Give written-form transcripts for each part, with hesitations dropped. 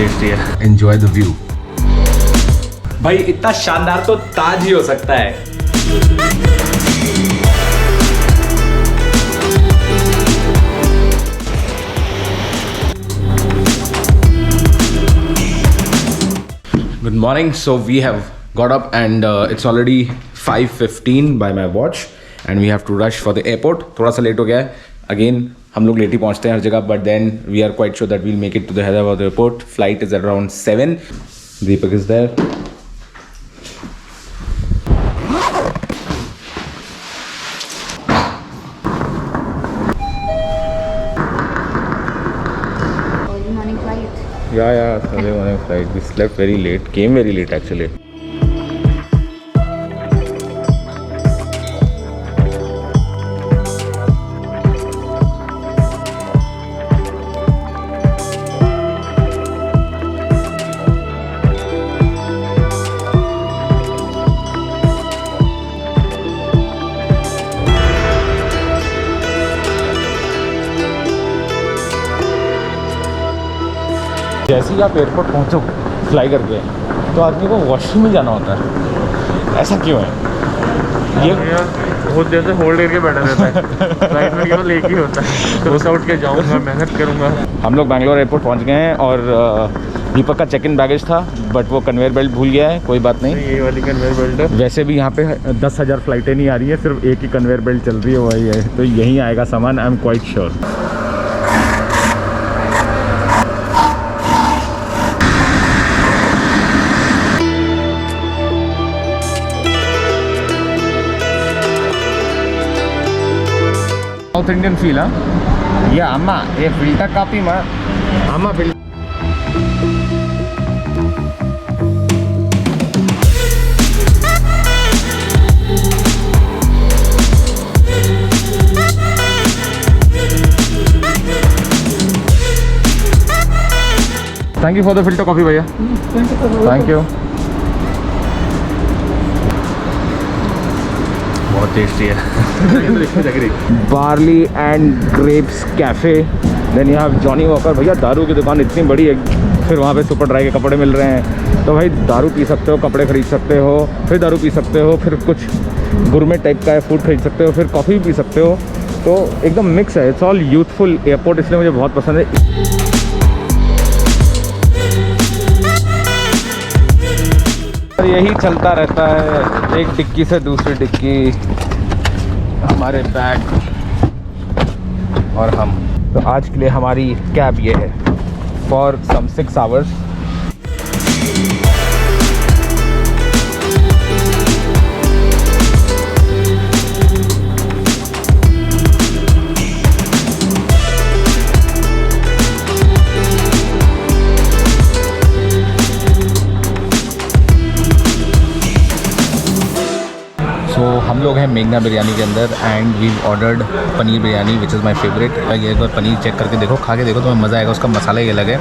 Tasty है। Enjoy the view. भाई इतना शानदार तो ताज ही हो सकता है। Good morning. So we have got up and it's already 5:15 by my watch and we have to rush for the airport. थोड़ा सा लेट हो गया है. Again हम लोग लेट ही पहुंचते हैं हर जगह, but then we are quite sure that we'll make it to the Hyderabad airport. Flight is at around 7. Deepak is there. Early morning flight. Yeah, Sunday morning flight. We slept very late. Came very late actually. जैसे ही आप airport पहुँचो fly करके तो आदमी को washroom में जाना होता है। ऐसा क्यों है? ये बहुत देर से होल्ड करके बैठा रहता है। फ्लाइट में केवल एक ही होता है, तो उठ के जाऊँगा, मेहनत करूँगा। हम लोग बैंगलोर एयरपोर्ट पहुँच गए हैं और दीपक का चेक इन बैगेज था बट वो कन्वेयर बेल्ट भूल गया है। कोई बात नहीं, ये वाली कन्वेयर बेल्ट है। वैसे भी यहाँ पे 10,000 फ्लाइटें नहीं आ रही है, सिर्फ एक ही कन्वेयर बेल्ट चल रही है, वही है। तो यहीं आएगा सामान, I am quite sure. South Indian feel हाँ या अम्मा ये फिल्टर काफ़ी माँ अम्मा filter thank you for the filter coffee भैया। Thank you. बहुत टेस्टी है। Barley and grapes cafe, then यहाँ जॉनी वॉकर। भैया दारू की दुकान इतनी बड़ी है, फिर वहाँ पे सुपर ड्राई के कपड़े मिल रहे हैं, तो भाई दारू पी सकते हो, कपड़े खरीद सकते हो, फिर दारू पी सकते हो, फिर कुछ गुरमे टाइप का फूड खरीद सकते हो, फिर कॉफ़ी भी पी सकते हो। तो एकदम मिक्स है। इट्स ऑल यूथफुल एयरपोर्ट, इसलिए मुझे बहुत पसंद है। यही चलता रहता है, एक डिक्की से दूसरी डिक्की, हमारे बैग और हम। तो आज के लिए हमारी कैब ये है फॉर सम 6 आवर्स। हम लोग हैं मेघना बिरयानी के अंदर and we ordered paneer biryani which is my favourite. ये एक बार पनीर चेक करके देखो, खा के देखो, तुम्हें मज़ा आएगा। उसका मसाला ही अलग है।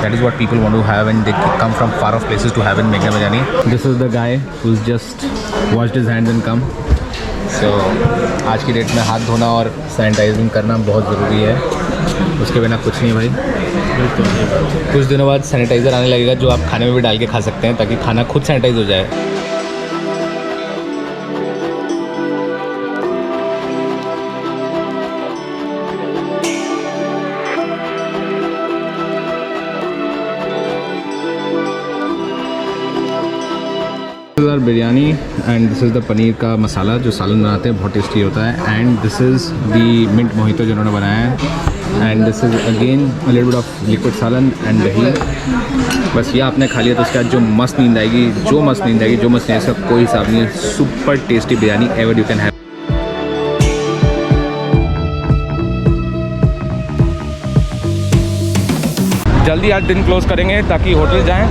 That is what people want to have and they come from far off places to have in मेघना biryani. This is the guy who is just washed his hands and come. So आज की डेट में हाथ धोना और sanitising करना बहुत ज़रूरी है, उसके बिना कुछ नहीं है भाई। कुछ दिनों बाद सैनिटाइज़र आने लगेगा जो आप खाने में भी डाल के खा सकते हैं, ताकि खाना खुद सैनिटाइज हो जाए। Biryani and this is the paneer का मसाला जो सालन बनाते हैं, बहुत टेस्टी होता है। And this is the mint mojito जिन्होंने बनाया है। And this is again a little bit of liquid salan and dahi. बस ये आपने खा लिया तो उसके बाद जो मस्त नींद आएगी, जो मस्त नींद आएगी, जो मस्त नहीं, इसका कोई हिसाब नहीं है। Super tasty biryani ever you can have. जल्दी आज दिन क्लोज करेंगे ताकि होटल जाएं।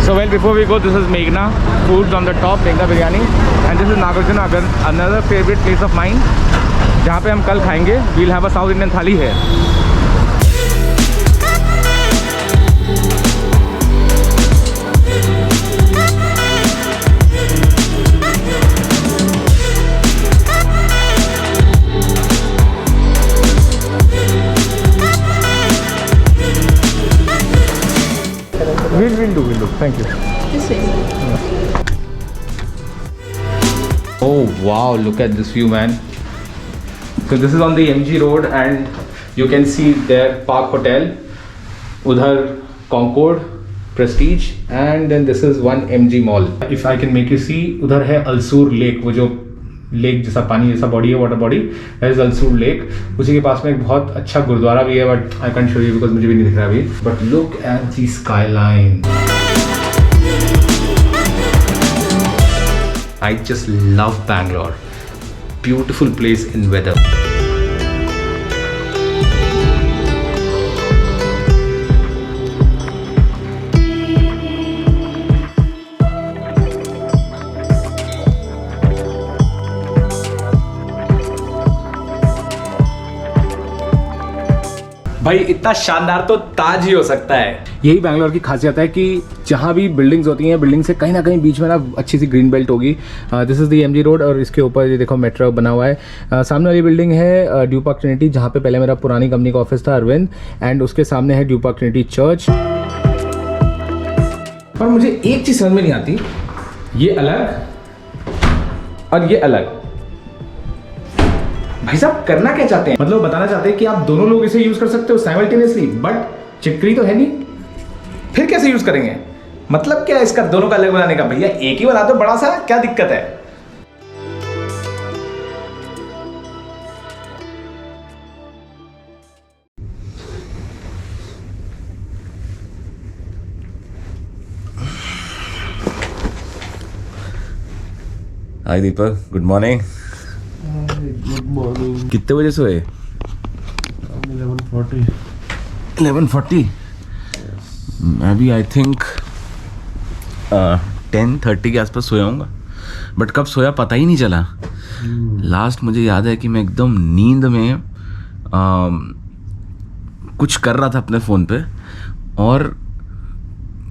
So well, before we go, this is Meghna Foods on the top, Meghna Biryani, and this is Nagarjuna, another favorite place of mine, जहाँ पे हम कल खाएंगे। We'll have a South Indian थाली है। We'll do. Thank you. This way. Oh wow, look at this view, man. So this is on the MG Road and you can see there Park Hotel, udhar Concord, Prestige, and then this is one MG Mall. If I can make you see, udhar hai Alsur Lake, वो जो lake जैसा पानी जैसा body है, water body, that is Ulsoor lake. उसी के पास में एक बहुत अच्छा गुरुद्वारा भी है, but I can't show you because मुझे भी नहीं दिख रहा अभी. But look at the skyline. I just love Bangalore. Beautiful place in weather. भाई इतना शानदार तो ताज ही हो सकता है. यही बैंगलोर की खासियत है कि जहाँ भी बिल्डिंग्स होती हैं, बिल्डिंग से कहीं ना कहीं बीच में ना अच्छी सी ग्रीन बेल्ट होगी. This is the MG road और इसके ऊपर ये देखो मेट्रो बना हुआ है. सामने वाली बिल्डिंग है ड्यू पार्क ट्रिनिटी, जहाँ पे पहले मेरा पुरानी कंपनी का ऑफिस था अरविंद, एंड उसके सामने है ड्यू पार्क ट्रिनिटी चर्च. पर मुझे एक चीज़ समझ में नहीं आती, ये अलग और ये अलग. भाई साहब करना क्या चाहते हैं? मतलब बताना चाहते हैं कि आप दोनों लोग इसे यूज कर सकते हो साइमल्टेनियसली, बट चिटकरी तो है नहीं, फिर कैसे यूज करेंगे? मतलब क्या है इसका दोनों का अलग बनाने का? भैया एक ही बना दो बड़ा सा, क्या दिक्कत है? हाय दीपक, गुड मॉर्निंग. Good morning. कितने बजे सोए? 11:40. मैं भी आई थिंक 10:30 के आसपास सोया हूँगा, बट कब सोया पता ही नहीं चला. लास्ट मुझे याद है कि मैं एकदम नींद में कुछ कर रहा था अपने फ़ोन पे, और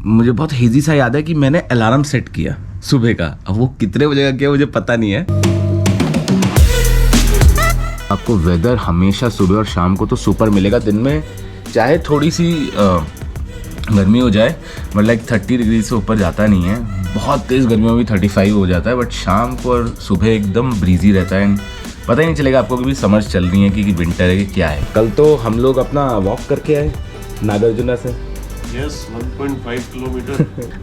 मुझे बहुत हेजी सा याद है कि मैंने अलार्म सेट किया सुबह का. अब वो कितने बजे का किया मुझे पता नहीं है. आपको वेदर हमेशा सुबह और शाम को तो सुपर मिलेगा. दिन में चाहे थोड़ी सी गर्मी हो जाए, बट लाइक 30 डिग्री से ऊपर जाता नहीं है. बहुत तेज़ गर्मी में भी 35 हो जाता है, बट शाम को और सुबह एकदम ब्रीजी रहता है. एंड पता ही नहीं चलेगा आपको कि भी समर्स चल रही है कि विंटर है कि क्या है. कल तो हम लोग अपना वॉक करके आए नागार्जुना से. Yes, 1.5 kilometre.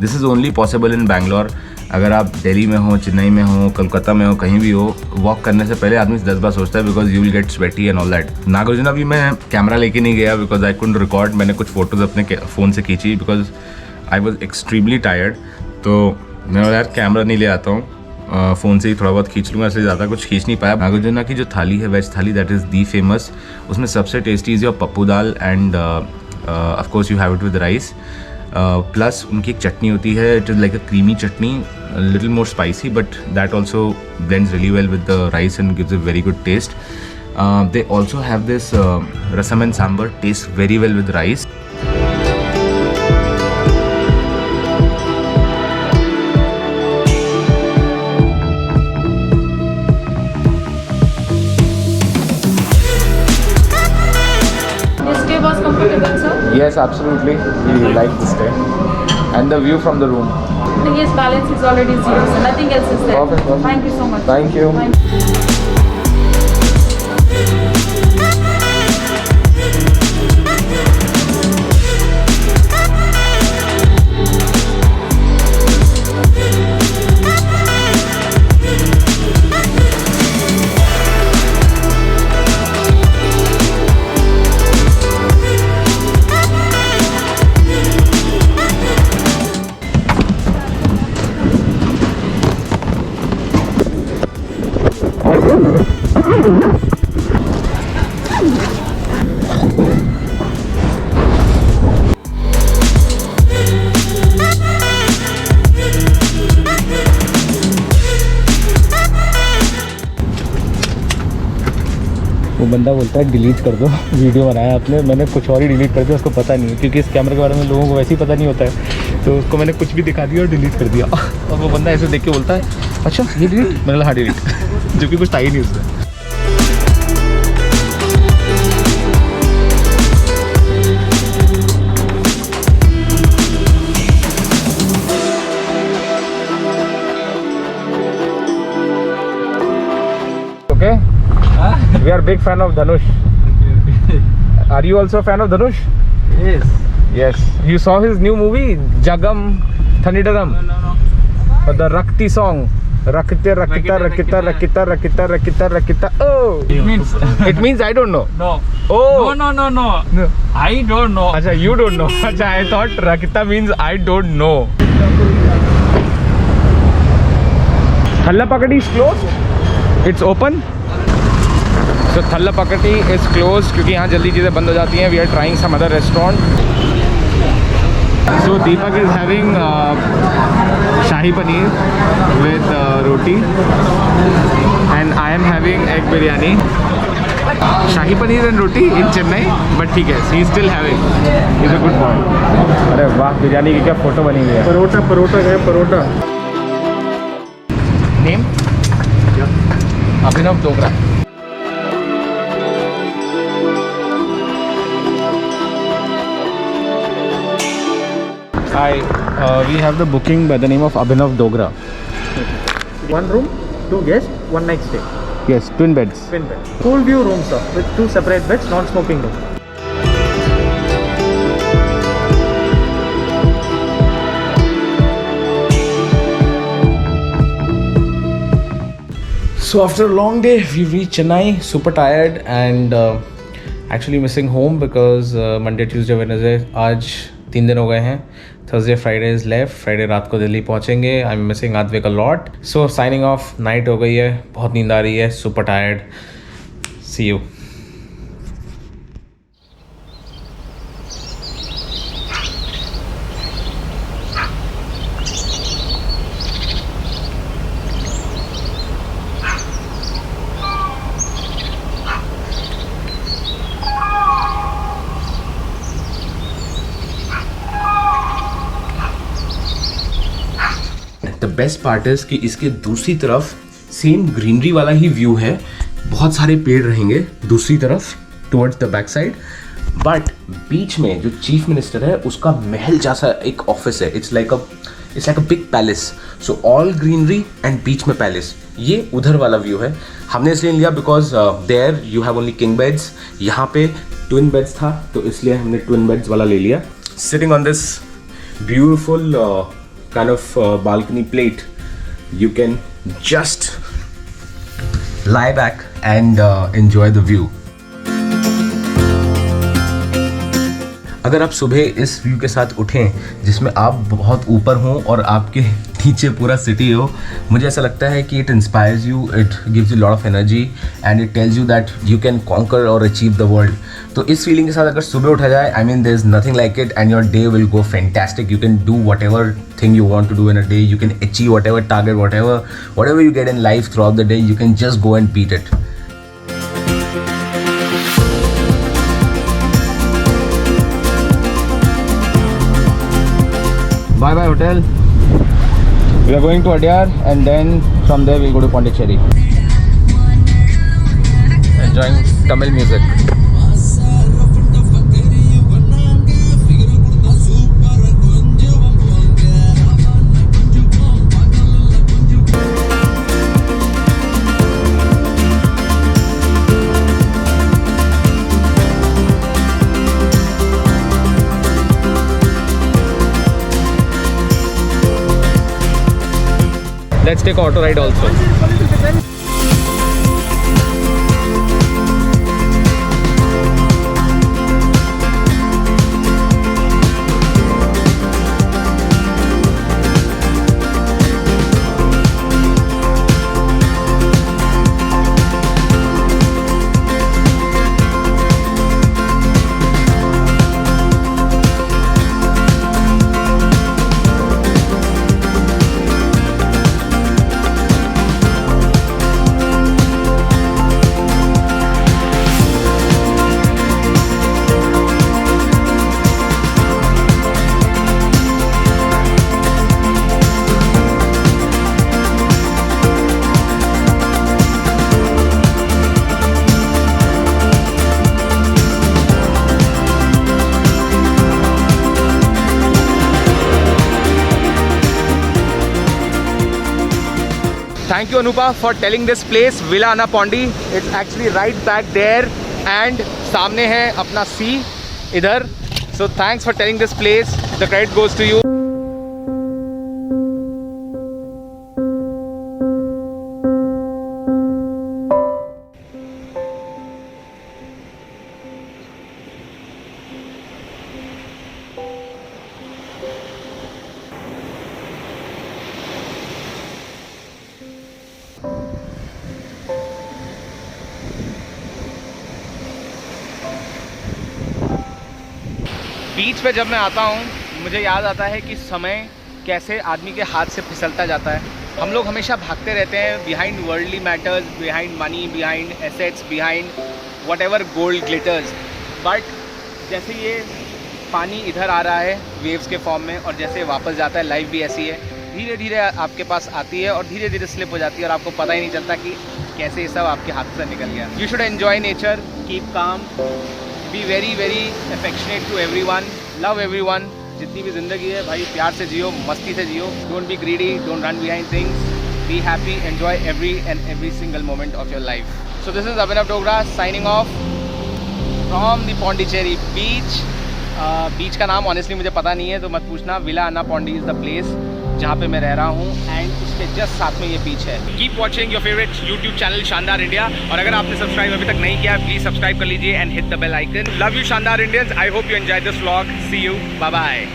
This is only possible in Bangalore. अगर आप दिल्ली में हो, चेन्नई में हो, कोलकाता में हो, कहीं भी हो, वॉक करने से पहले आदमी 10 बार सोचता है, because you will get sweaty and all that. Nagarjuna भी मैं कैमरा लेके नहीं गया बिकॉज आई कुडंट रिकॉर्ड. मैंने कुछ फोटोज़ अपने फ़ोन से खींची because I was extremely tired. तो मैं बोला यार कैमरा नहीं ले आता हूँ, फ़ोन से ही थोड़ा बहुत खींच लूँगा, इसलिए ज़्यादा कुछ खींच नहीं पाया. नागार्जुना की जो थाली है, वेज थाली, दैट इज़ दी फेमस. उसमें सबसे tasty is your pappu dal and of course you have it with rice. Plus उनकी एक चटनी होती है, it is like a creamy chutney, little more spicy, but that also blends really well with the rice and gives a very good taste. They also have this rasam and sambar, taste very well with rice. Yes, absolutely. We like this day. And the view from the room. I think yes, balance is already zero, so nothing else is there. Perfect. Thank you so much. Thank you. वो बंदा बोलता है delete कर दो, video बनाया आपने, मैंने कुछ और ही डिलीट कर दिया, उसको पता नहीं है क्योंकि इस कैमरे के बारे में लोगों को वैसे ही पता नहीं होता है. तो उसको मैंने कुछ भी दिखा दिया और डिलीट कर दिया. और वो बंदा ऐसे देख के बोलता है अच्छा ये डिलीट, मैंने बोला हाँ डिलीट, जो कि कुछ था ही नहीं उसमें. We are big fan of Dhanush. Are you also a fan of Dhanush? Yes. Yes. You saw his new movie Jagam Thanidaram? No. The Rakti song. Rakita, Rakita, Rakita, Rakita, Rakita, Rakita, Rakita. Oh! It means I don't know. No. Oh! No. I don't know. Acha, you don't know. Acha, I thought Rakita means I don't know. Thallapakadi is closed. It's open. So Thallapakadi is closed क्योंकि यहाँ जल्दी चीज़ें बंद हो जाती हैं. We are trying some other restaurant. So Deepak is having Shahi Paneer with roti, and I am having egg biryani. Shahi Paneer and roti in Chennai, but ठीक है, he is still having. He's a good boy. अरे वाह, बिरयानी की क्या photo बनी हुई है. परोठा है paratha. Name? Abhinav Dogra. Hi, we have the booking by the name of Abhinav Dogra. 1 room, 2 guests, 1 night stay. Yes, twin beds. Twin bed. Pool view room, sir, with 2 separate beds, non-smoking room. So after a long day, we reached Chennai, super tired and actually missing home because Monday, Tuesday, Wednesday, आज 3 दिन हो गए हैं. Thursday, Friday is left. Friday रात को दिल्ली पहुँचेंगे. I'm missing Advik a lot. So signing off. Night हो गई है. बहुत नींद आ रही है. Super tired. See you. The best part is कि इसके दूसरी तरफ सेम ग्रीनरी वाला ही व्यू है. बहुत सारे पेड़ रहेंगे दूसरी तरफ towards the back side, but बीच में जो चीफ मिनिस्टर है उसका महल जैसा एक ऑफिस है. It's like a big palace. So all greenery and बीच में पैलेस. ये उधर वाला व्यू है. हमने इसलिए लिया because there you have only king beds. यहाँ पे ट्विन बेड्स था तो इसलिए हमने ट्विन बेड्स वाला ले लिया. Sitting on this beautiful kind of balcony plate, you can just lie back and enjoy the view. अगर आप सुबह इस व्यू के साथ उठें जिसमें आप बहुत ऊपर हों और आपके नीचे पूरा सिटी हो, मुझे ऐसा लगता है कि it inspires you, it gives you lot of energy and it tells you that you can conquer और अचीव द वर्ल्ड. तो इस फीलिंग के साथ अगर सुबह उठा जाए, I mean there is nothing like it and your day will go fantastic. You can do whatever thing you want to do in a day. You can achieve whatever target, whatever you get in life throughout the day, you can just go and beat it. Bye bye hotel. We are going to Adyar and then from there we'll go to Pondicherry. Enjoying Tamil music. Let's take auto ride also. Thank you Anupa for telling this place, Villa Anapondi. It's actually right back there and सामने है अपना sea इधर. So thanks for telling this place. The credit goes to you. बीच पे जब मैं आता हूँ मुझे याद आता है कि समय कैसे आदमी के हाथ से फिसलता जाता है. हम लोग हमेशा भागते रहते हैं behind worldly matters, behind money, behind assets, behind what ever gold glitters. But जैसे ये पानी इधर आ रहा है वेव्स के फॉर्म में और जैसे वापस जाता है, लाइफ भी ऐसी है, धीरे धीरे आपके पास आती है और धीरे धीरे स्लिप हो जाती है और आपको पता ही नहीं चलता कि कैसे ये सब आपके हाथ से निकल गया. You should enjoy nature, keep calm, be very very affectionate to everyone, love everyone. जितनी भी ज़िंदगी है भाई प्यार से जियो, मस्ती से जियो. Don't be greedy, don't run behind things, be happy, enjoy every single moment of your life. So this is Abhinav Dogra signing off from the Pondicherry beach. बीच का नाम ऑनेस्टली मुझे पता नहीं है तो मत पूछना. विला अनापोंडी इज़ द प्लेस जहाँ पे मैं रह रहा हूँ एंड उसके जस्ट साथ में ये बीच है. Keep watching your favourite YouTube channel शानदार इंडिया. और अगर आपने सब्सक्राइब अभी तक नहीं किया प्लीज़ सब्सक्राइब कर लीजिए and hit the bell icon. Love you शानदार Indians. I hope you enjoy this vlog. See you, bye bye.